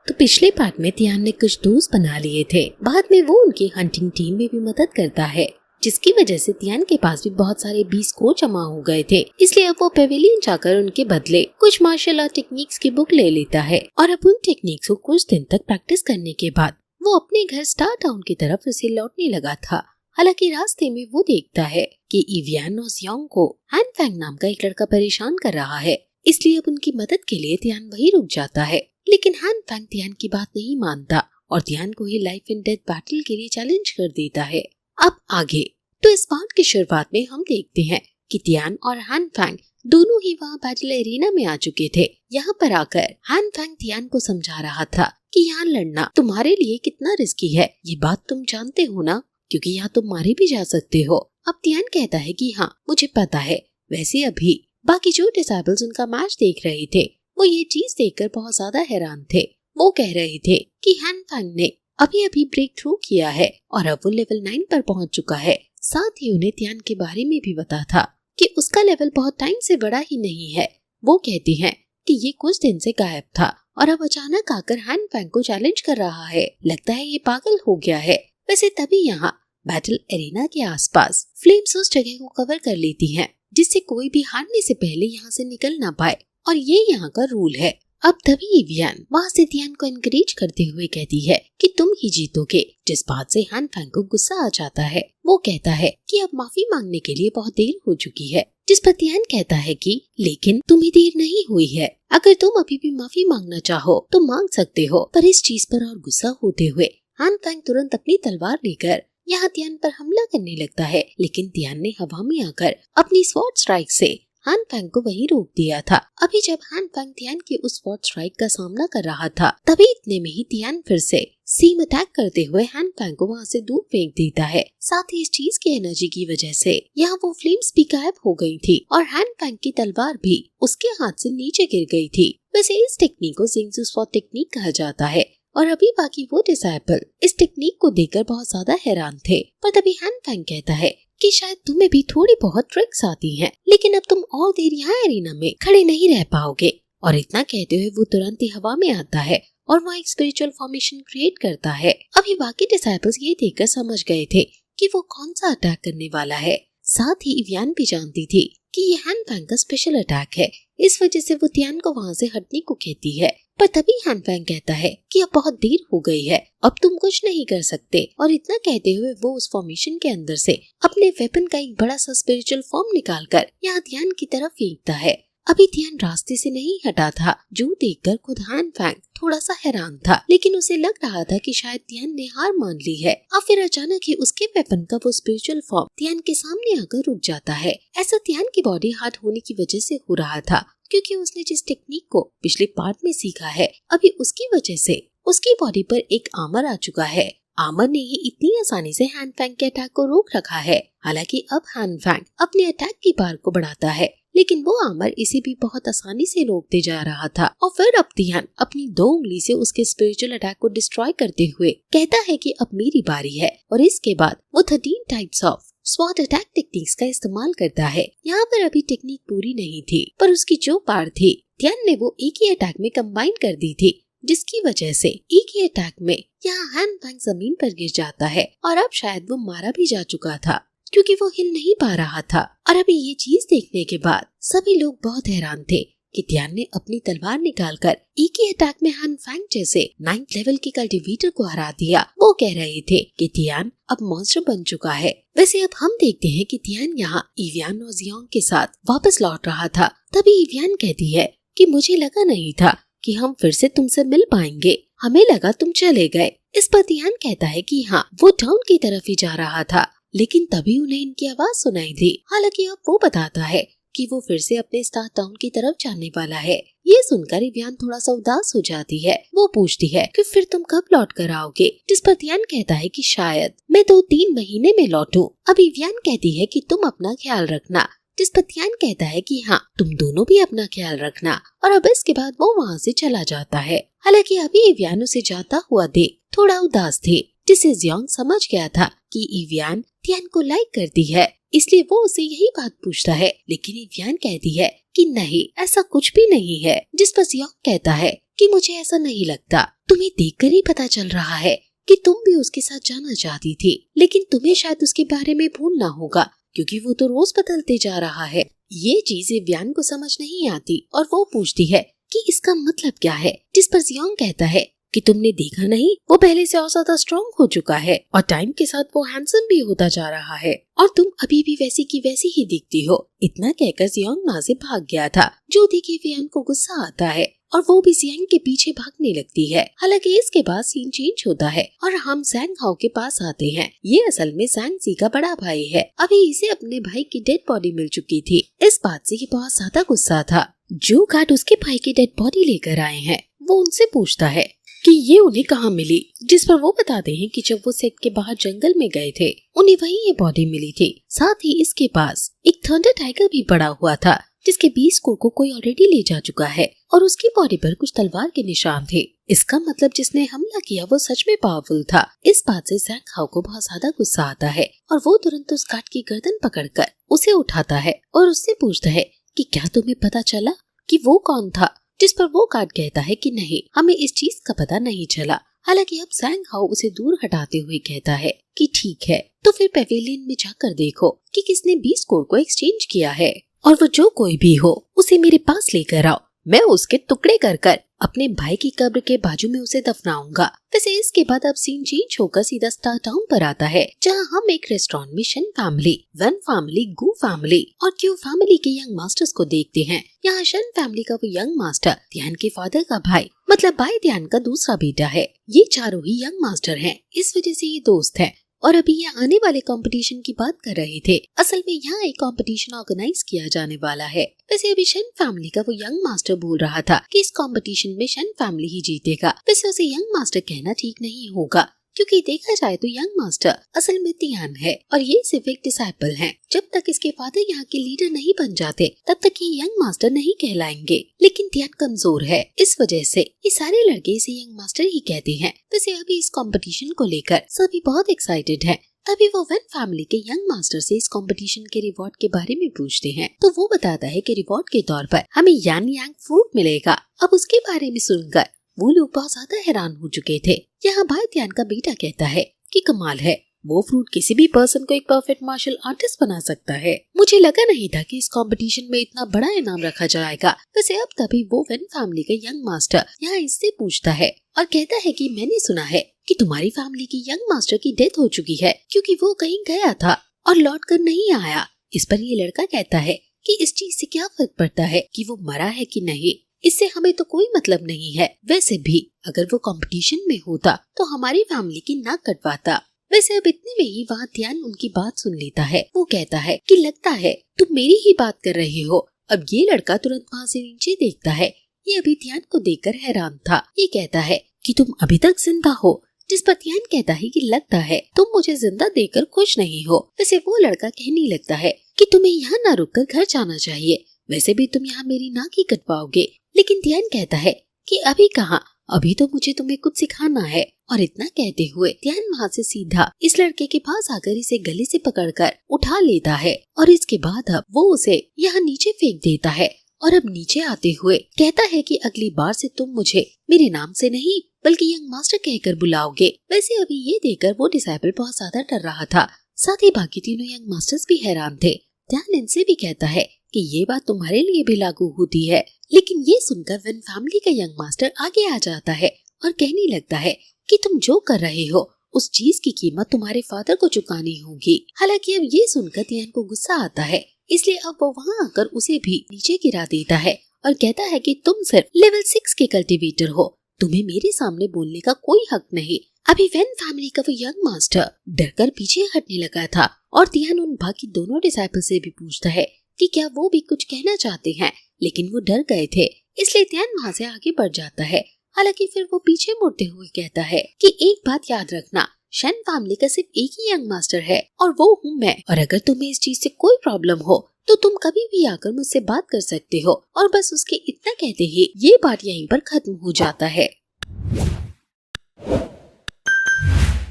तो पिछले पार्ट में तियान ने कुछ दोस्त बना लिए थे। बाद में वो उनकी हंटिंग टीम में भी मदद करता है, जिसकी वजह से तियान के पास भी बहुत सारे बीस को जमा हो गए थे। इसलिए अब वो पेविलियन जाकर उनके बदले कुछ मार्शल आर्ट टेक्निक्स की बुक ले लेता है और अब उन टेक्निक्स को कुछ दिन तक प्रैक्टिस करने के बाद वो अपने घर स्टार टाउन की तरफ उसे लौटने लगा था। हालांकि रास्ते में वो देखता है कि इवियन और जियोंग को हान फैंग नाम का एक लड़का परेशान कर रहा है, इसलिए अब उनकी मदद के लिए तियान वहीं रुक जाता है। लेकिन हान फैंग तियान की बात नहीं मानता और तियान को ही लाइफ एंड डेथ बैटल के लिए चैलेंज कर देता है। अब आगे तो इस पार्ट की शुरुआत में हम देखते हैं कि तियान और हान फैंग दोनों ही वहाँ बैटल एरिना में आ चुके थे। यहाँ पर आकर हान फैंग तियान को समझा रहा था कि यहाँ लड़ना तुम्हारे लिए कितना रिस्की है, ये बात तुम जानते हो ना, क्योंकि यहाँ तुम मारे भी जा सकते हो। अब तियान कहता है कि हाँ मुझे पता है। वैसे अभी बाकी जो डिसेबल्स उनका मैच देख रहे थे वो ये चीज देखकर बहुत ज्यादा हैरान थे। वो कह रहे थे कि हान फैंग ने अभी अभी ब्रेक थ्रू किया है और अब वो लेवल 9 पर पहुंच चुका है। साथ ही उन्हें तियान के बारे में भी पता था कि उसका लेवल बहुत टाइम से बड़ा ही नहीं है। वो कहती हैं कि ये कुछ दिन से गायब था और अब अचानक आकर हान फैंग को चैलेंज कर रहा है। लगता है ये पागल हो गया है। वैसे तभी यहाँ बैटल एरिना के आसपास फ्लेम्स उस जगह को कवर कर लेती हैं, जिससे कोई भी हारने से पहले यहाँ से निकल ना पाए और ये यहाँ का रूल है। अब तभी इवियन वहाँ से तियान को एनकरेज करते हुए कहती है कि तुम ही जीतोगे, जिस बात से हान फैंग को गुस्सा आ जाता है। वो कहता है कि अब माफी मांगने के लिए बहुत देर हो चुकी है, जिस पर तियान कहता है कि लेकिन तुम्हें देर नहीं हुई है, अगर तुम अभी भी माफी मांगना चाहो तो मांग सकते हो। पर इस चीज पर और गुस्सा होते हुए हान फैंग तुरंत अपनी तलवार लेकर यहाँ तियान पर हमला करने लगता है, लेकिन तियान ने हवा में आकर अपनी स्वॉर्ड स्ट्राइक से हान फैंग को वहीं रोक दिया था। अभी जब हान फैंग तियान की उस स्वॉर्ड स्ट्राइक का सामना कर रहा था, तभी इतने में ही तियान फिर से सीम अटैक करते हुए हान फैंग को वहाँ से दूर फेंक देता है। साथ ही इस चीज की एनर्जी की वजह से यहाँ वो फ्लेम्स भी गायब हो गई थी और हान फैंग की तलवार भी उसके हाथ से नीचे गिर गई थी। वैसे इस टेक्निक को जिंगजू स्वॉर्ड टेक्निक कहा जाता है और अभी बाकी वो डिसेबल इस टेक्निक को देखकर बहुत ज्यादा हैरान थे। पर तभी हान फैंग कहता है कि शायद तुम्हें भी थोड़ी बहुत ट्रिक्स आती हैं, लेकिन अब तुम और देर यहाँ एरिना में खड़े नहीं रह पाओगे। और इतना कहते हुए वो तुरंत ही हवा में आता है और वहाँ एक स्पिरिचुअल फॉर्मेशन क्रिएट करता है। अभी बाकी डिसेबल्स ये देखकर समझ गए थे कि वो कौन सा अटैक करने वाला है। साथ ही इवियन भी जानती थी कि ये हान फैंग का स्पेशल अटैक है, इस वजह से वो तियान को वहाँ से हटने को कहती है। पर तभी हान फैंग कहता है कि अब बहुत देर हो गई है, अब तुम कुछ नहीं कर सकते। और इतना कहते हुए वो उस फॉर्मेशन के अंदर से अपने वेपन का एक बड़ा सा स्पिरिचुअल फॉर्म निकालकर यहाँ तियान की तरफ फेंकता है। अभी तियान रास्ते से नहीं हटा था, जो देखकर खुद हान फैंग थोड़ा सा हैरान था, लेकिन उसे लग रहा था कि शायद तियान ने हार मान ली है। और फिर अचानक ही उसके वेपन का वो स्पिरिचुअल फॉर्म तियान के सामने आकर रुक जाता है। ऐसा तियान की बॉडी हार्ड होने की वजह से हो रहा था, क्योंकि उसने जिस टेक्निक को पिछले पार्ट में सीखा है, अभी उसकी वजह से उसकी बॉडी पर एक आर्मर आ चुका है। आर्मर ने ही इतनी आसानी से हान फैंग के अटैक को रोक रखा है। हालांकि अब हान फैंग अपने अटैक की पावर को बढ़ाता है, लेकिन वो आर्मर इसे भी बहुत आसानी से रोकते जा रहा था। और फिर अब तियान अपनी 2 उंगली से उसके स्पिरिचुअल अटैक को डिस्ट्रॉय करते हुए कहता है कि अब मेरी बारी है। और इसके बाद वो 13 types of sword attack techniques का इस्तेमाल करता है। यहाँ पर अभी टेक्निक पूरी नहीं थी, पर उसकी जो पावर थी तियान ने वो एक ही अटैक में कंबाइन कर दी थी, जिसकी वजह से एक ही अटैक में यहाँ हान फैंग जमीन पर गिर जाता है। और अब शायद वो मारा भी जा चुका था, क्योंकि वो हिल नहीं पा रहा था। और अभी ये चीज देखने के बाद सभी लोग बहुत हैरान थे कि तियान ने अपनी तलवार निकालकर एक ही अटैक में हान फैंग जैसे 9th लेवल के कल्टीवेटर को हरा दिया। वो कह रहे थे कि तियान अब मॉन्स्टर बन चुका है। वैसे अब हम देखते हैं कि तियान यहाँ इवियन और जियोंग के साथ वापस लौट रहा था। तभी इवियन कहती है कि मुझे लगा नहीं था कि हम फिर से तुमसे मिल पाएंगे, हमें लगा तुम चले गए। इस पर तियान कहता है कि हाँ वो टाउन की तरफ ही जा रहा था, लेकिन तभी उन्हें इनकी आवाज सुनाई दी। हालांकि अब वो बताता है कि वो फिर से अपने स्टार टाउन की तरफ जाने वाला है। ये सुनकर इवियन थोड़ा सा उदास हो जाती है। वो पूछती है कि फिर तुम कब लौट कर आओगे, जिस पर तियान कहता है कि शायद मैं 2-3 महीने में लौटूं। अब इवियन कहती है कि तुम अपना ख्याल रखना, जिस पर तियान कहता है कि हाँ तुम दोनों भी अपना ख्याल रखना। और अब इसके बाद वो वहाँ से चला जाता है। हालांकि अभी इवियन उसे जाता हुआ देख थोड़ा उदास थी, जिसे जियोंग समझ गया था कि इवियन तियान को लाइक करती है, इसलिए वो उसे यही बात पूछता है। लेकिन इवियन कहती है कि नहीं ऐसा कुछ भी नहीं है, जिस पर जियोंग कहता है कि मुझे ऐसा नहीं लगता। तुम्हें देखकर ही पता चल रहा है कि तुम भी उसके साथ जाना चाहती थी, लेकिन तुम्हें शायद उसके बारे में भूलना होगा क्योंकि वो तो रोज बदलते जा रहा है। ये चीज एवियन को समझ नहीं आती और वो पूछती है कि इसका मतलब क्या है, जिस पर जियोंग कहता है कि तुमने देखा नहीं, वो पहले से और ज्यादा स्ट्रॉन्ग हो चुका है और टाइम के साथ वो हैंडसम भी होता जा रहा है और तुम अभी भी वैसी की वैसी ही दिखती हो। इतना कहकर जियोंग वहाँ से भाग गया था, जो देख एवियन को गुस्सा आता है और वो भी जियांग के पीछे भागने लगती है। हालांकि इसके बाद सीन चेंज होता है और हम ज़ैंग हाओ के पास आते हैं। ये असल में ज़ैंग ज़ी का बड़ा भाई है। अभी इसे अपने भाई की डेड बॉडी मिल चुकी थी। इस बात से ये बहुत ज्यादा गुस्सा था। जो गार्ड उसके भाई की डेड बॉडी लेकर आए हैं, वो उनसे पूछता है कि ये उन्हें कहाँ मिली, जिस पर वो बताते हैं कि जब वो सेट के बाहर जंगल में गए थे, उन्हें वहीं ये बॉडी मिली थी। साथ ही इसके पास एक थंडर टाइगर भी पड़ा हुआ था, जिसके 20 कोर को कोई ऑलरेडी ले जा चुका है और उसकी बॉडी पर कुछ तलवार के निशान थे। इसका मतलब जिसने हमला किया वो सच में पावरफुल था। इस बात से ज़ैंग हाओ को बहुत ज्यादा गुस्सा आता है और वो तुरंत उस गार्ड की गर्दन पकड़कर उसे उठाता है और उससे पूछता है कि क्या तुम्हें पता चला कि वो कौन था, जिस पर वो गार्ड कहता है कि नहीं, हमें इस चीज का पता नहीं चला। हालांकि अब ज़ैंग हाओ उसे दूर हटाते हुए कहता है कि ठीक है, तो फिर पेविलियन में जाकर देखो कि किसने 20 कोर को एक्सचेंज किया है और वो जो कोई भी हो उसे मेरे पास लेकर आओ। मैं उसके टुकड़े कर कर अपने भाई की कब्र के बाजू में उसे दफनाऊंगा। वैसे इसके बाद अब सीन चेंज होकर सीधा स्टार टाउन पर आता है, जहां हम एक रेस्टोरेंट में शन फैमिली, वन फैमिली, गू फैमिली और क्यू फैमिली के यंग मास्टर्स को देखते हैं। यहाँ शन फैमिली का वो यंग मास्टर ध्यान के फादर का भाई, मतलब भाई ध्यान का दूसरा बेटा है। ये चारों ही यंग मास्टर हैं, इस वजह से ये दोस्त हैं। और अभी ये आने वाले कंपटीशन की बात कर रहे थे। असल में यहाँ एक कंपटीशन ऑर्गेनाइज किया जाने वाला है। वैसे अभी शन फैमिली का वो यंग मास्टर बोल रहा था कि इस कंपटीशन में शन फैमिली ही जीतेगा। वैसे उसे यंग मास्टर कहना ठीक नहीं होगा, क्योंकि देखा जाए तो यंग मास्टर असल में तियान है और ये सिर्फ एक डिसाइपल हैं। जब तक इसके फादर यहाँ के लीडर नहीं बन जाते तब तक ये यंग मास्टर नहीं कहलाएंगे। लेकिन तियान कमजोर है, इस वजह से ये सारे लड़के इसे यंग मास्टर ही कहते हैं। वैसे अभी इस कंपटीशन को लेकर सभी बहुत एक्साइटेड हैं। तभी वो वन फैमिली के यंग मास्टर से इस कंपटीशन के रिवॉर्ड के बारे में पूछते हैं, तो वो बताता है कि रिवॉर्ड के तौर पर हमें यान यांग फ्रूट मिलेगा। अब उसके बारे में सुनकर वो लोग बहुत ज्यादा हैरान हो चुके थे। यहाँ भाई ध्यान का बेटा कहता है कि कमाल है, वो फ्रूट किसी भी पर्सन को एक परफेक्ट मार्शल आर्टिस्ट बना सकता है। मुझे लगा नहीं था कि इस कंपटीशन में इतना बड़ा इनाम रखा जाएगा। वैसे अब तभी वो वन फैमिली का यंग मास्टर यहाँ इससे पूछता है और कहता है कि मैंने सुना है कि तुम्हारी फैमिली की यंग मास्टर की डेथ हो चुकी है, क्योंकि वो कहीं गया था और लौट कर नहीं आया। इस पर ये लड़का कहता है कि इस चीज से क्या फर्क पड़ता है कि वो मरा है कि नहीं, इससे हमें तो कोई मतलब नहीं है। वैसे भी अगर वो कंपटीशन में होता तो हमारी फैमिली की नाक कटवाता। वैसे अब इतने में ही वहाँ ध्यान उनकी बात सुन लेता है। वो कहता है कि लगता है तुम मेरी ही बात कर रहे हो। अब ये लड़का तुरंत वहाँ से नीचे देखता है। ये अभी ध्यान को देखकर हैरान था। ये कहता है कि तुम अभी तक जिंदा हो, जिस पर ध्यान कहता है कि लगता है तुम मुझे जिंदा देखकर खुश नहीं हो। वैसे वो लड़का कहने लगता है कि तुम्हें यहाँ न रुककर घर जाना चाहिए, वैसे भी तुम यहाँ मेरी नाक ही कटवाओगे। लेकिन ध्यान कहता है कि अभी कहाँ, अभी तो मुझे तुम्हें कुछ सिखाना है। और इतना कहते हुए ध्यान वहाँ से सीधा इस लड़के के पास आकर इसे गले से पकड़कर उठा लेता है और इसके बाद अब वो उसे यहाँ नीचे फेंक देता है। और अब नीचे आते हुए कहता है कि अगली बार से तुम मुझे मेरे नाम से नहीं बल्कि यंग मास्टर कहकर बुलाओगे। वैसे अभी ये देखकर वो डिसाइपल बहुत ज्यादा डर रहा था। साथ ही बाकी तीनों यंग मास्टर्स भी हैरान थे। ध्यान इनसे भी कहता है कि ये बात तुम्हारे लिए भी लागू होती है। लेकिन ये सुनकर वन फैमिली का यंग मास्टर आगे आ जाता है और कहने लगता है कि तुम जो कर रहे हो उस चीज की कीमत तुम्हारे फादर को चुकानी होगी। हालांकि अब ये सुनकर ध्यान को गुस्सा आता है, इसलिए अब वो वहाँ आकर उसे भी नीचे गिरा देता है और कहता है कि तुम सिर्फ लेवल 6 के कल्टीवेटर हो, तुम्हें मेरे सामने बोलने का कोई हक नहीं। अभी वन फैमिली का वो यंग मास्टर डरकर पीछे हटने लगा था और ध्यान उन बाकी दोनों डिसाइपल से भी पूछता है कि क्या वो भी कुछ कहना चाहते हैं, लेकिन वो डर गए थे, इसलिए ध्यान वहाँ से आगे बढ़ जाता है। हालांकि फिर वो पीछे मुड़ते हुए कहता है कि एक बात याद रखना, शन फैमिली का सिर्फ एक ही यंग मास्टर है और वो हूँ मैं। और अगर तुम्हें इस चीज से कोई प्रॉब्लम हो तो तुम कभी भी आकर मुझसे बात कर सकते हो। और बस उसके इतना कहते ही ये बात यहीं पर खत्म हो जाता है।